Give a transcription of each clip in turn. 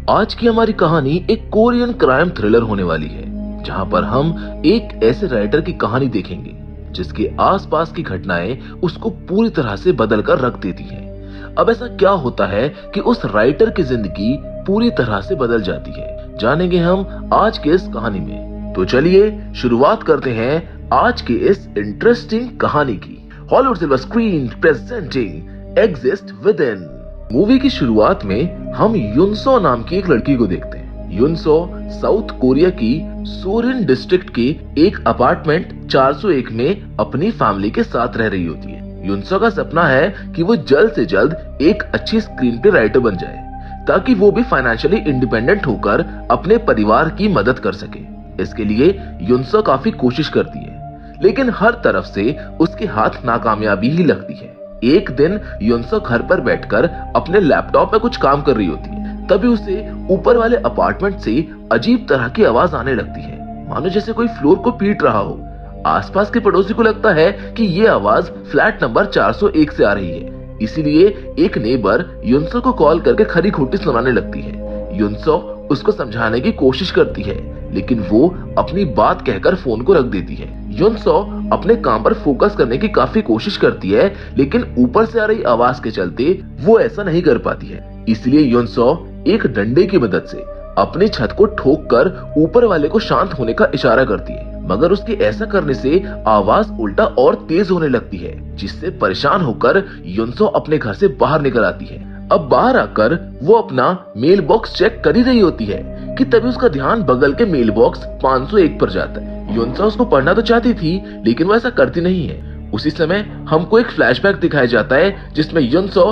आज की हमारी कहानी एक कोरियन क्राइम थ्रिलर होने वाली है, जहां पर हम एक ऐसे राइटर की कहानी देखेंगे जिसके आसपास की घटनाएं उसको पूरी तरह से बदल कर रख देती हैं। अब ऐसा क्या होता है कि उस राइटर की जिंदगी पूरी तरह से बदल जाती है, जानेंगे हम आज के इस कहानी में। तो चलिए शुरुआत करते हैं आज के इस इंटरेस्टिंग कहानी की। Hollywood silver screen presenting exist with in. Movie की शुरुआत में हम युनसो नाम की एक लड़की को देखते हैं। युनसो साउथ कोरिया की सोरिन डिस्ट्रिक्ट के एक अपार्टमेंट 401 में अपनी फैमिली के साथ रह रही होती है। युनसो का सपना है कि वो जल्द से जल्द एक अच्छी स्क्रीन प्ले राइटर बन जाए, ताकि वो भी फाइनेंशियली इंडिपेंडेंट होकर अपने परिवार की मदद कर सके। इसके लिए युनसो काफी कोशिश करती है, लेकिन हर तरफ से उसके हाथ नाकामयाबी ही लगती है। एक दिन युनसो घर पर बैठकर अपने लैपटॉप में कुछ काम कर रही होती है, तभी उसे ऊपर वाले अपार्टमेंट से अजीब तरह की आवाज आने लगती है, मानो जैसे कोई फ्लोर को पीट रहा हो। आसपास के पड़ोसी को लगता है कि ये आवाज फ्लैट नंबर 401 से आ रही है, इसीलिए एक नेबर युनसो को कॉल करके खरी खोटी सुनाने लगती है। युनसो उसको समझाने की कोशिश करती है, लेकिन वो अपनी बात कहकर फोन को रख देती है। युनसो अपने काम पर फोकस करने की काफी कोशिश करती है, लेकिन ऊपर से आ रही आवाज के चलते वो ऐसा नहीं कर पाती है। इसलिए युनसो एक डंडे की मदद से अपनी छत को ठोक कर ऊपर वाले को शांत होने का इशारा करती है, मगर उसके ऐसा करने से आवाज उल्टा और तेज होने लगती है, जिससे परेशान होकर युनसो अपने घर से बाहर निकल आती है। अब बाहर आकर वो अपना मेल बॉक्स चेक कर ही रही होती है कि तभी उसका ध्यान बगल के मेल बॉक्स 501 पर जाता है। युनसो उसको पढ़ना तो चाहती थी, लेकिन वो ऐसा करती नहीं है। उसी समय हमको एक फ्लैशबैक दिखाया जाता है, जिसमें युनसो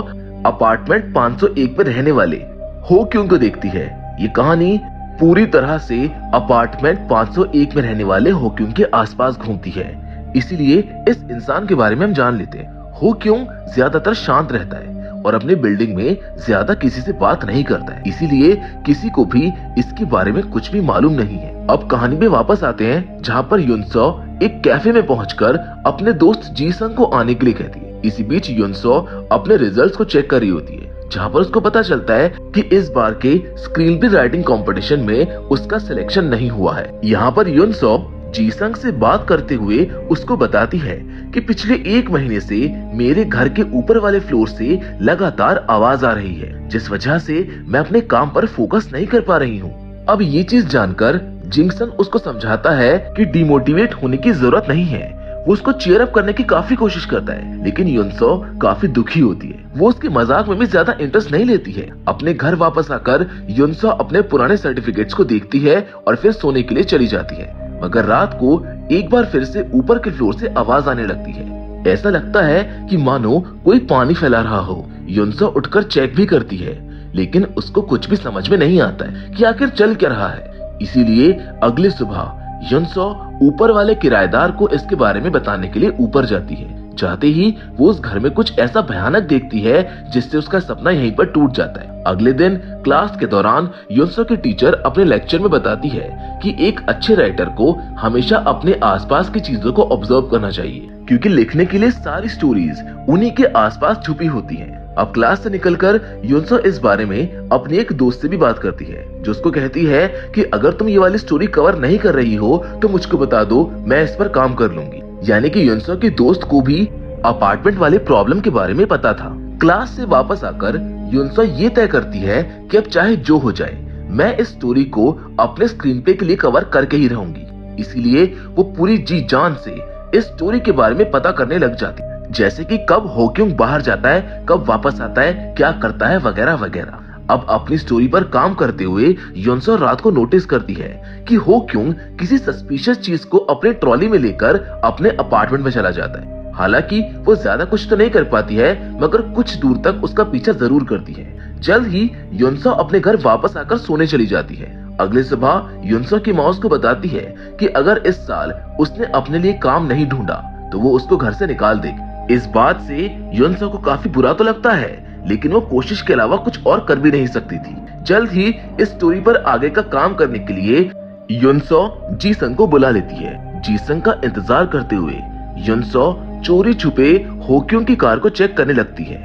अपार्टमेंट 501 में रहने वाले हो क्यों को देखती है। ये कहानी पूरी तरह से अपार्टमेंट 501 में रहने वाले हो क्यों के आसपास घूमती है, इसीलिए इस इंसान के बारे में हम जान लेते हैं। हो क्यों ज्यादातर शांत रहता है और अपनी बिल्डिंग में ज्यादा किसी से बात नहीं करता है, इसीलिए किसी को भी इसके बारे में कुछ भी मालूम नहीं है। अब कहानी में वापस आते हैं, जहाँ पर युनसो एक कैफे में पहुंचकर अपने दोस्त जीसंग को आने के लिए कहती है। इसी बीच युनसो अपने रिजल्ट्स को चेक कर रही होती है, जहाँ पर उसको पता चलता है कि इस बार के स्क्रीन प्ले राइटिंग कंपटीशन में उसका सिलेक्शन नहीं हुआ है। यहाँ पर युनसो जीसंग से बात करते हुए उसको बताती है कि पिछले 1 महीने से मेरे घर के ऊपर वाले फ्लोर से लगातार आवाज आ रही है, जिस वजह से मैं अपने काम पर फोकस नहीं कर पा रही हूँ। अब ये चीज जानकर जिंगसन उसको समझाता है कि डिमोटिवेट होने की जरूरत नहीं है। वो उसको चीयर अप करने की काफी कोशिश करता है, लेकिन युनसो काफी दुखी होती है। वो उसके मजाक में भी ज्यादा इंटरेस्ट नहीं लेती है। अपने घर वापस आकर युनसो अपने पुराने सर्टिफिकेट्स को देखती है और फिर सोने के लिए चली जाती है, मगर रात को एक बार फिर से ऊपर के फ्लोर से आवाज आने लगती है। ऐसा लगता है कि मानो कोई पानी फैला रहा हो। युनसो उठकर चेक भी करती है, लेकिन उसको कुछ भी समझ में नहीं आता है कि आखिर चल क्या रहा है। इसीलिए अगली सुबह युनसो ऊपर वाले किराएदार को इसके बारे में बताने के लिए ऊपर जाती है। जाते ही वो उस घर में कुछ ऐसा भयानक देखती है, जिससे उसका सपना यहीं पर टूट जाता है। अगले दिन क्लास के दौरान युनसो की टीचर अपने लेक्चर में बताती है कि एक अच्छे राइटर को हमेशा अपने आसपास की चीजों को ऑब्जर्व करना चाहिए, क्योंकि लिखने के लिए सारी स्टोरीज उन्हीं के आसपास छुपी होती हैं। अब क्लास से निकलकर युनसो इस बारे में अपने एक दोस्त से भी बात करती है, जो उसको कहती है कि अगर तुम ये वाली स्टोरी कवर नहीं कर रही हो तो मुझको बता दो, मैं इस पर काम कर लूंगी। यानी कि युनसो के दोस्त को भी अपार्टमेंट वाले प्रॉब्लम के बारे में पता था। क्लास से वापस आकर युनसो ये तय करती है कि अब चाहे जो हो जाए, मैं इस स्टोरी को अपने स्क्रीन पे के लिए कवर करके ही रहूंगी। इसीलिए वो पूरी जी जान से इस स्टोरी के बारे में पता करने लग जाती है, जैसे कि कब हो क्यों बाहर जाता है, कब वापस आता है, क्या करता है, वगैरह वगैरह। अब अपनी स्टोरी पर काम करते हुए युनसो रात को नोटिस करती है कि हो क्यों किसी सस्पिशियस चीज को अपने ट्रॉली में लेकर अपने अपार्टमेंट में चला जाता है। हालांकि वो ज्यादा कुछ तो नहीं कर पाती है, मगर कुछ दूर तक उसका पीछा जरूर करती है। जल्द ही युनसो अपने घर वापस आकर सोने चली जाती है। अगले सुबह युनसो की माँ उसको बताती है कि अगर इस साल उसने अपने लिए काम नहीं ढूंढा तो वो उसको घर से निकाल देगी। इस बात से युनसो को काफी बुरा तो लगता है, लेकिन वो कोशिश के अलावा कुछ और कर भी नहीं सकती थी। जल्द ही इस स्टोरी पर आगे का काम करने के लिए युनसो जीसंग को बुला लेती है। जीसंग का इंतजार करते हुए युनसो चोरी छुपे होक्यों की कार को चेक करने लगती है,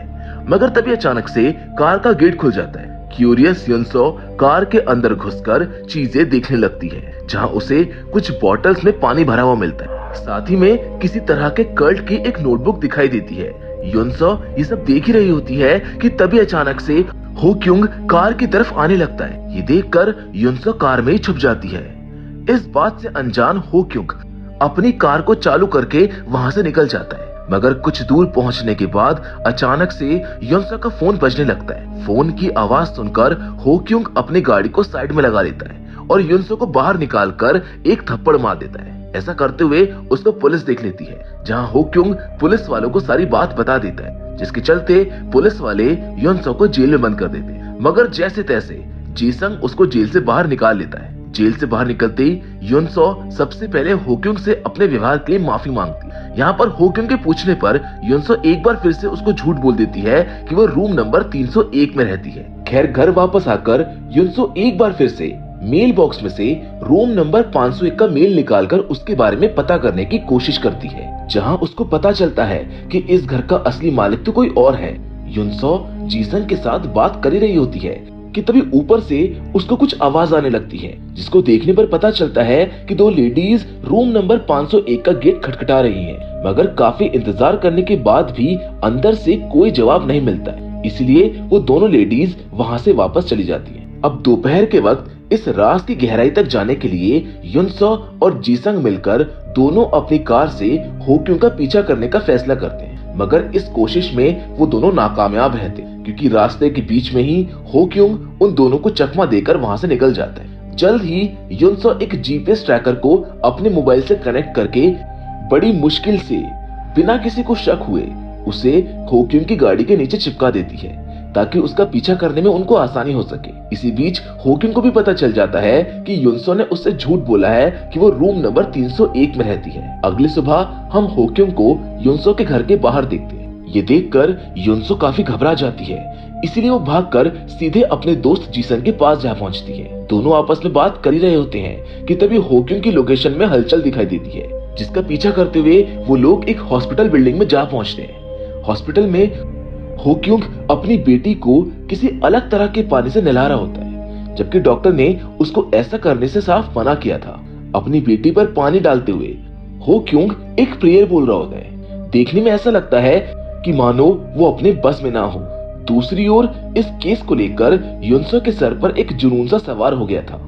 मगर तभी अचानक से कार का गेट खुल जाता है। क्यूरियस युनसो कार के अंदर घुसकर चीजें देखने लगती है, जहां उसे कुछ बॉटल्स में पानी भरा हुआ मिलता है। साथ ही में किसी तरह के कल्ट की एक नोटबुक दिखाई देती है। युनसो ये सब देख ही रही होती है कि तभी अचानक से हो क्योंग कार की तरफ आने लगता है। ये देखकर युनसो कार में ही छुप जाती है। इस बात से अनजान हो क्योंग अपनी कार को चालू करके वहां से निकल जाता है, मगर कुछ दूर पहुंचने के बाद अचानक से युनसो का फोन बजने लगता है। फोन की आवाज सुनकर हो क्योंग अपनी गाड़ी को साइड में लगा लेता है और युनसो को बाहर निकालकर एक थप्पड़ मार देता है। ऐसा करते हुए उसको पुलिस देख लेती है, जहां हो क्योंग पुलिस वालों को सारी बात बता देता है, जिसके चलते पुलिस वाले युनसो को जेल में बंद कर देते हैं। मगर जैसे तैसे जीसंग उसको जेल से बाहर निकाल लेता है। जेल से बाहर निकलते ही युनसो सबसे पहले हो क्योंग से अपने व्यवहार के लिए माफी मांगती है। यहाँ पर हो क्योंग के पूछने पर युनसो एक बार फिर से उसको झूठ बोल देती है कि वो रूम नंबर 301 में रहती है। खैर घर वापस आकर युनसो एक बार फिर से मेल बॉक्स में से रूम नंबर 501 का मेल निकालकर उसके बारे में पता करने की कोशिश करती है, जहां उसको पता चलता है कि इस घर का असली मालिक तो कोई और है। युनसो जीसंग के साथ बात कर ही रही होती है कि तभी ऊपर से उसको कुछ आवाज आने लगती है, जिसको देखने पर पता चलता है कि दो लेडीज रूम नंबर 501 का गेट खटखटा रही हैं, मगर काफी इंतजार करने के बाद भी अंदर से कोई जवाब नहीं मिलता है। इसलिए वो दोनों लेडीज वहां से वापस चली जाती हैं। अब दोपहर के वक्त इस राज की गहराई तक जाने के लिए युनसो और जीसंग मिलकर दोनों अपनी कार से हो क्योंग का पीछा करने का फैसला करते हैं, मगर इस कोशिश में वो दोनों नाकामयाब रहते हैं, क्योंकि रास्ते के बीच में ही हो क्योंग उन दोनों को चकमा देकर वहां से निकल जाता है। जल्द ही युनसो एक जीपीएस ट्रैकर को अपने मोबाइल से कनेक्ट करके बड़ी मुश्किल से बिना किसी को शक हुए उसे हो क्योंग की गाड़ी के नीचे चिपका देती है, ताकि उसका पीछा करने में उनको आसानी हो सके। इसी बीच हो क्योंग को भी पता चल जाता है कि युनसो ने उससे झूठ बोला है कि वो रूम नंबर 301 में रहती है। अगली सुबह हम हो क्योंग को युनसो के घर के बाहर देखते हैं। ये देखकर युनसो काफी घबरा जाती है, इसीलिए वो भागकर सीधे अपने दोस्त जीसन के पास जा पहुंचती है। दोनों आपस में बात कर ही रहे होते हैं कि तभी हो क्योंग की लोकेशन में हलचल दिखाई देती है, जिसका पीछा करते हुए वो लोग एक हॉस्पिटल बिल्डिंग में जा पहुंचते हैं। हॉस्पिटल में हो क्योंग अपनी बेटी को किसी अलग तरह के पानी से नहला रहा होता है, जबकि डॉक्टर ने उसको ऐसा करने से साफ मना किया था। अपनी बेटी पर पानी डालते हुए हो क्योंग एक प्रेयर बोल रहा होता है। देखने में ऐसा लगता है कि मानो वो अपने बस में ना हो। दूसरी ओर इस केस को लेकर युनसो के सर पर एक जुनून सा सवार हो गया था।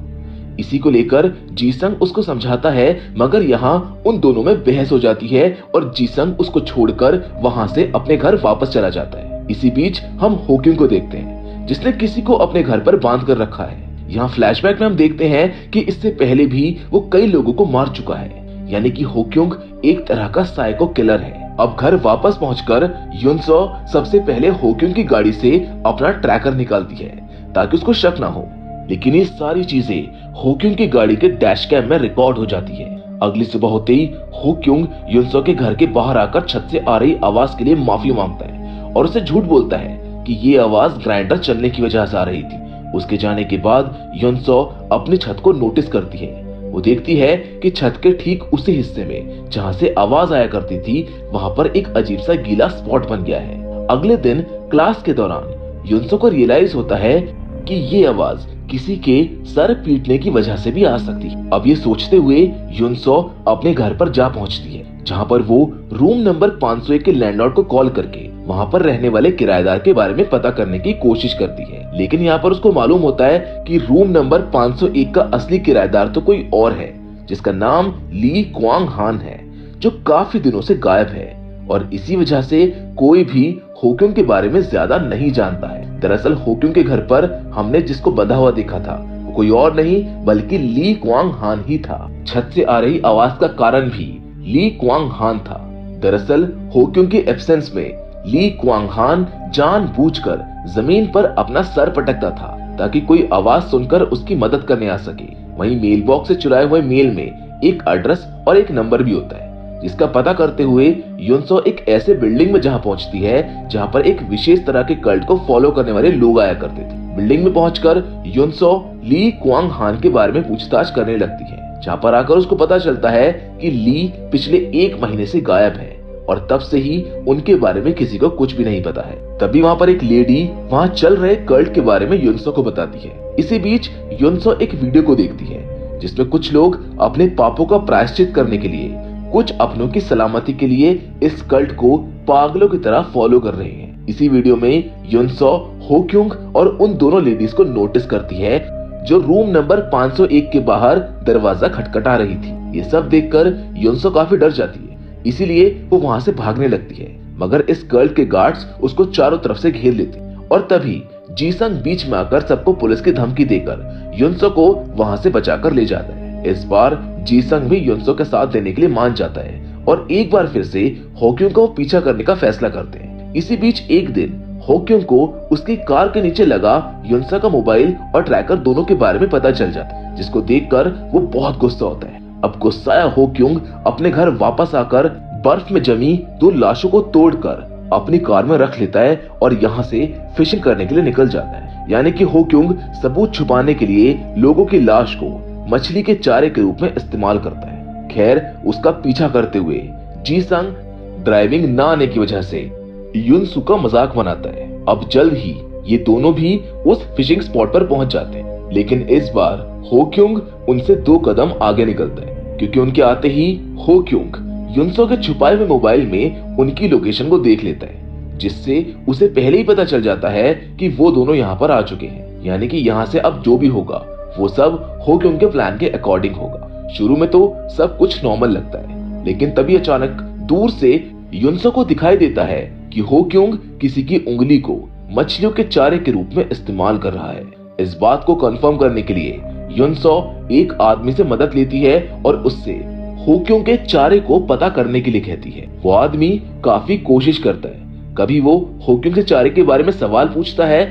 इसी को लेकर जीसंग उसको समझाता है, मगर यहाँ उन दोनों में बहस हो जाती है और जीसंग उसको छोड़कर वहां से अपने घर वापस चला जाता है। इसी बीच हम हो क्योंग को देखते हैं, जिसने किसी को अपने घर पर बांध कर रखा है। यहाँ फ्लैशबैक में हम देखते हैं कि इससे पहले भी वो कई लोगों को मार चुका है, यानी कि हो क्योंग एक तरह का साइको किलर है। अब घर वापस पहुंचकर युनसो सबसे पहले हो क्योंग की गाड़ी से अपना ट्रैकर निकालती है, ताकि उसको शक ना हो। लेकिन ये सारी चीजें हो क्योंग की गाड़ी के डैश कैम में रिकॉर्ड हो जाती है। अगली सुबह होते ही हो क्योंग युनसो के घर के बाहर आकर छत से आ रही आवाज के लिए माफी मांगता है और उसे झूठ बोलता है कि ये आवाज ग्राइंडर चलने की वजह से आ रही थी। उसके जाने के बाद युनसो अपनी छत को नोटिस करती है। वो देखती है कि छत के ठीक उसी हिस्से में जहां से आवाज आया करती थी, वहां पर एक अजीब सा गीला स्पॉट बन गया है। अगले दिन क्लास के दौरान युनसो को रियलाइज होता है कि ये आवाज किसी के सर पीटने की वजह से भी आ सकती है। अब ये सोचते हुए युनसो अपने घर पर जा पहुंचती है, जहां पर वो रूम नंबर 501 के लैंडलॉर्ड को कॉल करके वहां पर रहने वाले किराएदार के बारे में पता करने की कोशिश करती है। लेकिन यहाँ पर उसको मालूम होता है कि रूम नंबर 501 का असली किराएदार तो कोई और है, जिसका नाम ली क्वांग हान है, जो काफी दिनों से गायब है और इसी वजह से कोई भी हो क्योंग के बारे में ज्यादा नहीं जानता है। दरअसल हो क्योंग के घर पर हमने जिसको बंधा हुआ देखा था वो कोई और नहीं बल्कि ली क्वांग हान ही था। छत से आ रही आवाज का कारण भी ली क्वांग हान था। दरअसल हो क्योंग के एब्सेंस में ली क्वांग हान जानबूझकर जमीन पर अपना सर पटकता था, ताकि कोई आवाज सुनकर उसकी मदद करने आ सके। वहीं मेल बॉक्स से चुराए हुए मेल में एक एड्रेस और एक नंबर भी होता है, जिसका पता करते हुए युनसो एक ऐसे बिल्डिंग में जहां पहुंचती है जहां पर एक विशेष तरह के कल्ट को फॉलो करने वाले लोग आया करते थे। बिल्डिंग में पहुंचकर युनसो ली क्वांग हान के बारे में पूछताछ करने लगती है, जहां पर आकर उसको पता चलता है कि ली पिछले 1 महीने से गायब है और तब से ही उनके बारे में किसी को कुछ भी नहीं पता है। तभी वहाँ पर एक लेडी वहाँ चल रहे कल्ट के बारे में युनसो को बताती है। इसी बीच युनसो एक वीडियो को देखती है जिसमें कुछ लोग अपने पापों का प्रायश्चित करने के लिए, कुछ अपनों की सलामती के लिए इस कल्ट को पागलों की तरह फॉलो कर रहे हैं। इसी वीडियो में युनसो होक्यूंग और उन दोनों लेडीज को नोटिस करती है जो रूम नंबर 501 के बाहर दरवाजा खटखटा रही थी। ये सब देखकर युनसो काफी डर जाती है, इसीलिए वो वहां से भागने लगती है, मगर इस कल्ट के गार्ड्स उसको चारों तरफ से घेर लेते हैं और तभी जीसंग बीच में आकर सबको पुलिस की धमकी देकर युनसो को वहां से बचाकर ले जाता है। इस बार जीसंग भी युनसो के साथ देने के लिए मान जाता है और एक बार फिर से होक्यूंग को पीछा करने का फैसला करते हैं। इसी बीच एक दिन होक्यूंग को उसकी कार के नीचे लगा युनसो का मोबाइल और ट्रैकर दोनों के बारे में पता चल जाता है, जिसको देखकर वो बहुत गुस्सा होता है। अब गुस्साया होक्यूंग अपने घर वापस आकर बर्फ में जमी 2 लाशों को तोड़कर अपनी कार में रख लेता है और यहाँ से फिशिंग करने के लिए निकल जाता है। यानी कि होक्यूंग सबूत छुपाने के लिए लोगों की लाश को मछली के चारे के रूप में इस्तेमाल करता है। खैर, उसका पीछा करते हुए जीसंग ड्राइविंग ना आने की वजह से युनसो का मजाक बनाता है। अब जल्द ही ये दोनों भी उस फिशिंग स्पॉट पर पहुंच जाते हैं, लेकिन इस बार होक्यूंग उनसे 2 कदम आगे निकलता है, क्योंकि उनके आते ही होक्यूंग युनसो के छुपाए हुए मोबाइल में उनकी लोकेशन को देख लेता है, जिससे उसे पहले ही पता चल जाता है कि वो दोनों यहाँ पर आ चुके हैं। यानी कि यहाँ से अब जो भी होगा वो सब होक्यूंग के प्लान के अकॉर्डिंग होगा। शुरू में तो सब कुछ नॉर्मल लगता है, लेकिन तभी अचानक दूर से युनसो को दिखाई देता है कि होक्यूंग किसी की उंगली को मछलियों के चारे के रूप में इस्तेमाल कर रहा है। इस बात को कंफर्म करने के लिए युनसो एक आदमी से मदद लेती है और उससे होक्यूंग के चारे को पता करने के लिए कहती है। वो आदमी काफी कोशिश करता है, कभी वो होक्यूंग के चारे के बारे में सवाल पूछता है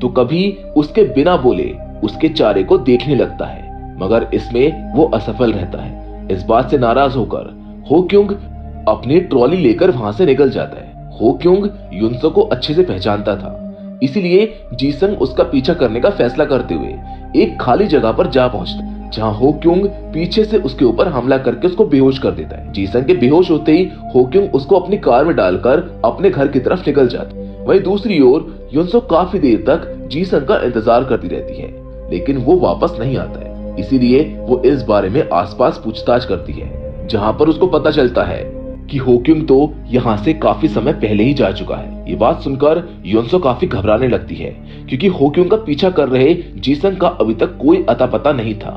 तो कभी उसके बिना बोले उसके चारे को देखने लगता है, मगर इसमें वो असफल रहता है। इस बात से नाराज होकर होक्यूंग अपनी ट्रॉली लेकर वहां से निकल जाता है। होक्यूंग युनसो को अच्छे से पहचानता था, इसीलिए जीसंग उसका पीछा करने का फैसला करते हुए एक खाली जगह पर जा पहुंचता है, जहां होक्यूंग पीछे से उसके ऊपर हमला करके उसको बेहोश कर देता है। जीसंग के बेहोश होते ही होक्यूंग उसको अपनी कार में डालकर अपने घर की तरफ निकल जाता है। वहीं दूसरी ओर युनसो काफी देर तक जीसंग का इंतजार करती रहती है, लेकिन वो वापस नहीं आता है। इसीलिए वो इस बारे में आसपास पूछताछ करती है, जहां पर उसको पता चलता है कि होक्यूंग तो यहाँ से काफी समय पहले ही जा चुका है। ये बात सुनकर युनसो काफी घबराने लगती है, क्योंकि होक्यूंग का पीछा कर रहे जीसंग का अभी तक कोई अता पता नहीं था।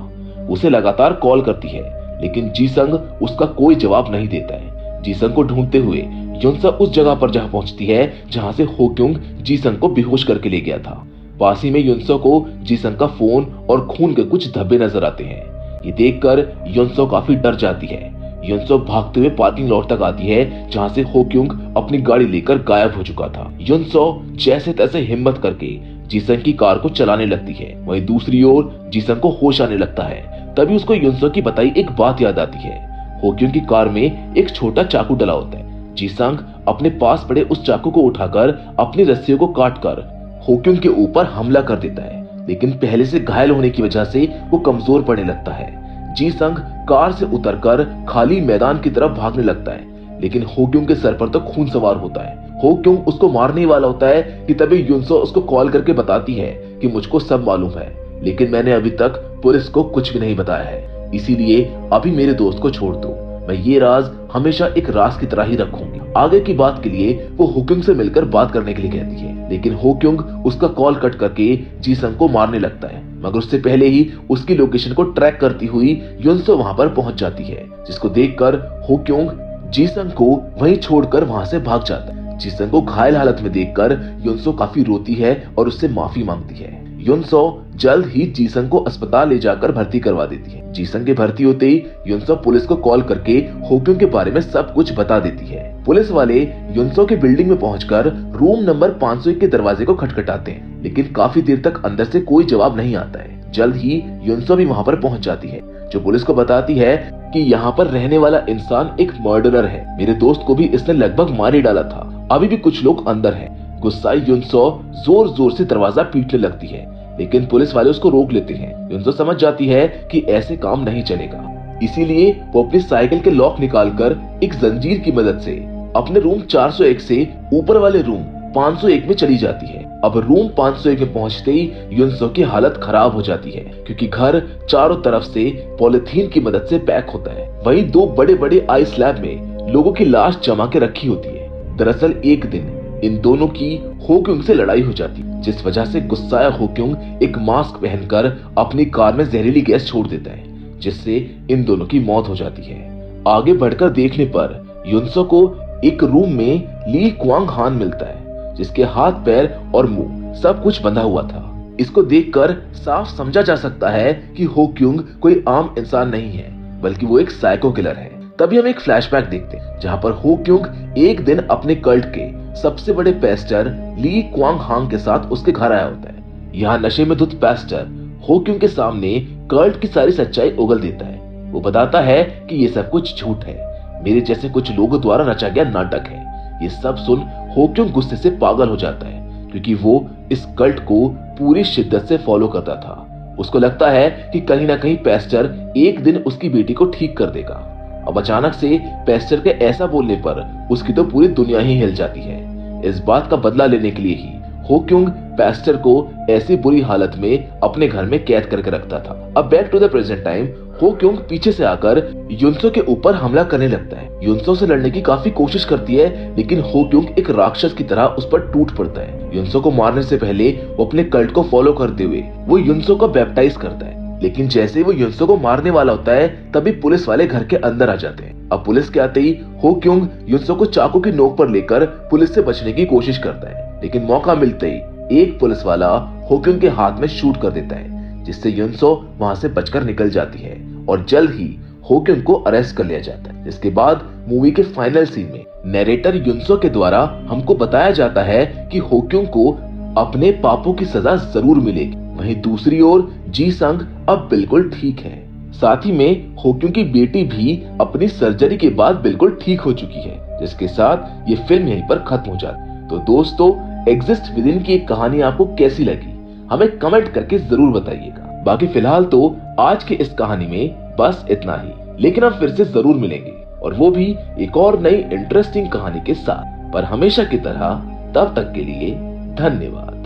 उसे लगातार कॉल करती है, लेकिन जीसंग उसका कोई जवाब नहीं देता है। जीसंग को ढूंढते हुए युनसो उस जगह पर जा पहुंचती है जहां से होक्यूंग जीसंग को बेहोश करके ले गया था। पास ही में युनसो को जीसंग का फोन और खून के कुछ धब्बे नजर आते हैं। ये देखकर युनसो काफी डर जाती है। युनसो भागते हुए पार्किंग लॉट तक आती है, जहां से होक्यूंग अपनी गाड़ी लेकर गायब हो चुका था। युनसो जैसे तैसे हिम्मत करके जीसंग की कार को चलाने लगती है। वहीं दूसरी ओर जीसंग को होश आने लगता है। तभी उसको युनसो की बताई एक बात याद आती है। होक्यूंग की कार में एक छोटा चाकू डला होता है। जीसंग अपने पास पड़े उस चाकू को उठाकर अपनी रस्सियों को काटकर होक्यूंग के ऊपर हमला कर देता है, लेकिन पहले से घायल होने की वजह से वो कमजोर पड़ने लगता है। जीसंग कार से उतरकर खाली मैदान की तरफ भागने लगता है, लेकिन होक्यूंग के सर पर तो खून सवार होता है। होक्यूंग उसको मारने वाला होता है कि तभी युनसो उसको कॉल करके बताती है कि मुझको सब मालूम है, लेकिन मैंने अभी तक पुलिस को कुछ भी नहीं बताया है, इसीलिए अभी मेरे दोस्त को छोड़ दो। मैं ये राज हमेशा एक राज की तरह ही रखूंगी। आगे की बात के लिए वो होक्यूंग से मिलकर बात करने के लिए कहती है, लेकिन होक्यूंग उसका कॉल कट करके जीसंग को मारने लगता है, मगर उससे पहले ही उसकी लोकेशन को ट्रैक करती हुई युनसो वहां पर पहुंच जाती है, जिसको देखकर होक्यूंग जीसंग को वहीं छोड़कर वहां से भाग जाता है। जीसंग को घायल हालत में देखकर युनसो काफी रोती है और उससे माफी मांगती है। युनसो जल्द ही जीसंग को अस्पताल ले जाकर भर्ती करवा देती है। जीसंग के भर्ती होते ही युनसो पुलिस को कॉल करके होक्यूंग के बारे में सब कुछ बता देती है। पुलिस वाले युनसो के बिल्डिंग में पहुंचकर रूम नंबर 501 के दरवाजे को खटखटाते हैं, लेकिन काफी देर तक अंदर से कोई जवाब नहीं आता है। जल्द ही युनसो भी वहां पर पहुंच जाती है, जो पुलिस को बताती है कि यहाँ पर रहने वाला इंसान एक मर्डरर है। मेरे दोस्त को भी इसने लगभग मार ही डाला था। अभी भी कुछ लोग अंदर हैं। गुस्साई युनसो जोर जोर से दरवाजा पीटने लगती है, लेकिन पुलिस वाले उसको रोक लेते हैं। युनसो समझ जाती है कि ऐसे काम नहीं चलेगा, इसीलिए वो अपनी साइकिल के लॉक निकालकर एक जंजीर की मदद से अपने रूम 401 से ऊपर वाले रूम 501 में चली जाती है। अब रूम 501 में पहुंचते ही युनसो की हालत खराब हो जाती है क्योंकि घर चारों तरफ से पॉलिथीन की मदद से पैक होता है। वहीं दो बड़े बड़े आइस स्लैब में लोगों की लाश जमा के रखी होती है। दरअसल एक दिन इन दोनों की होक्युंग से लड़ाई हो जाती है, जिस वजह से गुस्साया होक्युंग एक मास्क पहनकर अपनी कार में जहरीली गैस छोड़ देता है, जिससे इन दोनों की मौत हो जाती है। आगे बढ़कर देखने पर युनसो को एक रूम में ली क्वांग हान मिलता है, जिसके हाथ पैर और मुंह सब कुछ बंधा हुआ था। इसको देखकर साफ समझा जा सकता है कि होक्युंग कोई आम इंसान नहीं है, बल्कि वो एक साइको किलर है। तभी हम एक फ्लैशबैक देखते हैं जहां पर होक्युंग एक दिन अपने कल्ट के सबसे बड़े पेस्टर ली क्वांग हांग के साथ उसके घर आया होता है। यहाँ नशे में धुत पेस्टर होक्युंग के सामने कल्ट की सारी सच्चाई उगल देता है। वो बताता है कि ये सब कुछ झूठ है, मेरे जैसे कुछ लोगों द्वारा रचा गया नाटक है। ये सब सुन होक्युंग गुस्से से पागल हो जाता है क्योंकि वो इस कल्ट को पूरी शिद्दत से फॉलो करता था। उसको लगता है कि कहीं ना कहीं पेस्टर एक दिन उसकी बेटी को ठीक कर देगा। अब अचानक से पेस्टर के ऐसा बोलने पर उसकी तो पूरी दुनिया ही हिल जाती है। इस बात का बदला लेने के लिए ही होक्युंग पेस्टर को ऐसी बुरी हालत में अपने घर में कैद करके रखता था। अब back to the present time, होक्युंग पीछे से आकर युनसो के ऊपर हमला करने लगता है। युनसो से लड़ने की काफी कोशिश करती है, लेकिन होक्युंग एक राक्षस की तरह उस पर टूट पड़ता है। युनसो को मारने से पहले वो अपने कल्ट को फॉलो करते हुए वो युनसो को बैप्टाइज करता है, लेकिन जैसे ही वो युनसो को मारने वाला होता है तभी पुलिस वाले घर के अंदर आ जाते हैं। अब पुलिस के आते ही होक्युंग युनसो को चाकू की नोक पर लेकर पुलिस से बचने की कोशिश करता है, लेकिन मौका मिलते ही एक पुलिस वाला होक्युंग के हाथ में शूट कर देता है, जिससे युनसो वहां से बचकर निकल जाती है और जल्द ही होक्युंग को अरेस्ट कर लिया जाता है। इसके बाद मूवी के फाइनल सीन में नरेटर युनसो के द्वारा हमको बताया जाता है कि होक्युंग को अपने पापों की सजा जरूर मिलेगी। वहीं दूसरी ओर जी संग अब बिल्कुल ठीक है। साथ ही में होक्युंग की बेटी भी अपनी सर्जरी के बाद बिल्कुल ठीक हो चुकी है, जिसके साथ ये फिल्म यहीं पर खत्म हो जाती। तो दोस्तों, एग्जिस्ट विद इन की एक कहानी आपको कैसी लगी हमें कमेंट करके जरूर बताइएगा। बाकी फिलहाल तो आज की इस कहानी में बस इतना ही, लेकिन हम फिर से जरूर मिलेंगे और वो भी एक और नई इंटरेस्टिंग कहानी के साथ। पर हमेशा की तरह तब तक के लिए धन्यवाद।